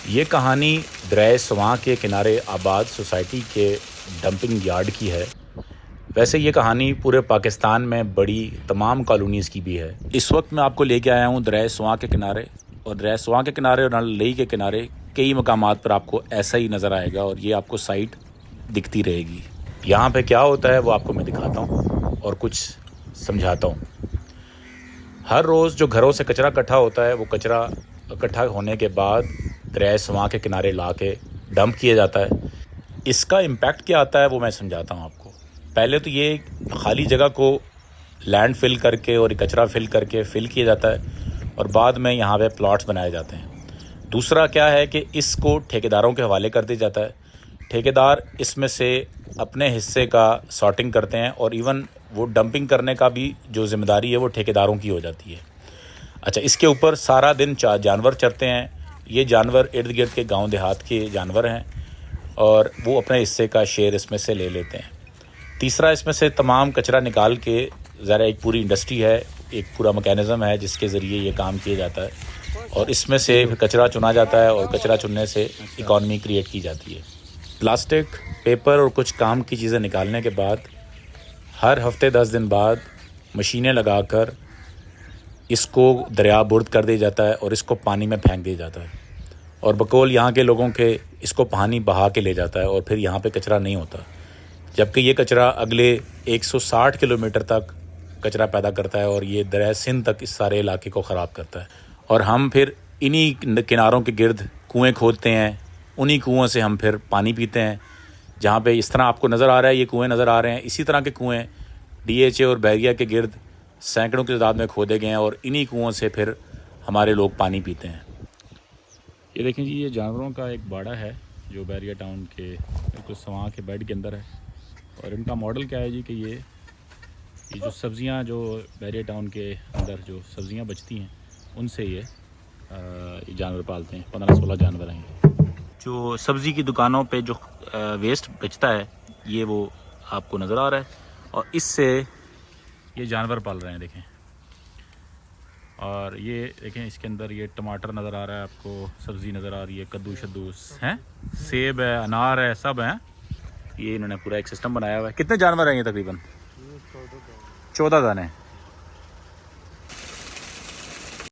ये कहानी दरिया स्वां के किनारे आबाद सोसाइटी के डंपिंग यार्ड की है। वैसे ये कहानी पूरे पाकिस्तान में बड़ी तमाम कॉलोनीज़ की भी है। इस वक्त मैं आपको लेके आया हूँ दरिया स्वां के किनारे, और दरिया स्वां के किनारे और नल लई के किनारे कई मकामात पर आपको ऐसा ही नज़र आएगा और ये आपको साइट दिखती रहेगी। यहाँ पे क्या होता है वो आपको मैं दिखाता हूँ और कुछ समझाता हूँ। हर रोज़ जो घरों से कचरा इकट्ठा होता है वो कचरा इकट्ठा होने के बाद दरिया स्वां के किनारे ला के डंप किया जाता है। इसका इम्पैक्ट क्या आता है वो मैं समझाता हूँ आपको। पहले तो ये खाली जगह को लैंड फिल करके और कचरा फिल करके फिल किया जाता है और बाद में यहाँ पे प्लॉट्स बनाए जाते हैं। दूसरा क्या है कि इसको ठेकेदारों के हवाले कर दिया जाता है। ठेकेदार इसमें से अपने हिस्से का सॉर्टिंग करते हैं और इवन वो डंपिंग करने का भी जो ज़िम्मेदारी है वो ठेकेदारों की हो जाती है। अच्छा, इसके ऊपर सारा दिन जानवर चरते हैं। ये जानवर इर्द गिर्द के गांव देहात के जानवर हैं और वो अपने हिस्से का शेयर इसमें से ले लेते हैं। तीसरा, इसमें से तमाम कचरा निकाल के ज़रा एक पूरी इंडस्ट्री है, एक पूरा मैकेनिज़्म है जिसके ज़रिए ये काम किया जाता है और इसमें से कचरा चुना जाता है और कचरा चुनने से इकॉनमी क्रिएट की जाती है। प्लास्टिक, पेपर और कुछ काम की चीज़ें निकालने के बाद हर हफ्ते 10 दिन बाद मशीनें लगाकर इसको दरिया बुर्द कर दिया जाता है और इसको पानी में फेंक दिया जाता है और बकौल यहाँ के लोगों के इसको पानी बहा के ले जाता है और फिर यहाँ पे कचरा नहीं होता, जबकि ये कचरा अगले 160 किलोमीटर तक कचरा पैदा करता है और ये दरिया सिंध तक इस सारे इलाके को ख़राब करता है। और हम फिर इन्हीं किनारों के गिर्द कुएँ खोदते हैं, उन्हीं कुओं से हम फिर पानी पीते हैं। जहाँ पे इस तरह आपको नज़र आ रहा है, ये कुएँ नज़र आ रहे हैं, इसी तरह के कुएँ DHA और बैरिया के गिर्द सैकड़ों की तादाद में खोदे गए हैं और इन्हीं कुओं से फिर हमारे लोग पानी पीते हैं। ये देखें जी, ये जानवरों का एक बाड़ा है जो बैरिया टाउन के बिल्कुल स्वां के बेड के अंदर है। और इनका मॉडल क्या है जी कि ये जो सब्ज़ियां जो बैरिया टाउन के अंदर जो सब्ज़ियां बचती हैं उनसे ये जानवर पालते हैं। 15-16 जानवर हैं। जो सब्ज़ी की दुकानों पे जो वेस्ट बचता है ये वो आपको नज़र आ रहा है और इससे ये जानवर पाल रहे हैं। देखें, और ये देखें इसके अंदर ये टमाटर नज़र आ रहा है आपको, सब्ज़ी नज़र आ रही है, कद्दू शद्दू हैं, सेब है, अनार है, सब हैं। ये इन्होंने पूरा एक सिस्टम बनाया हुआ है। कितने जानवर हैं ये? तकरीबन 14 दाने।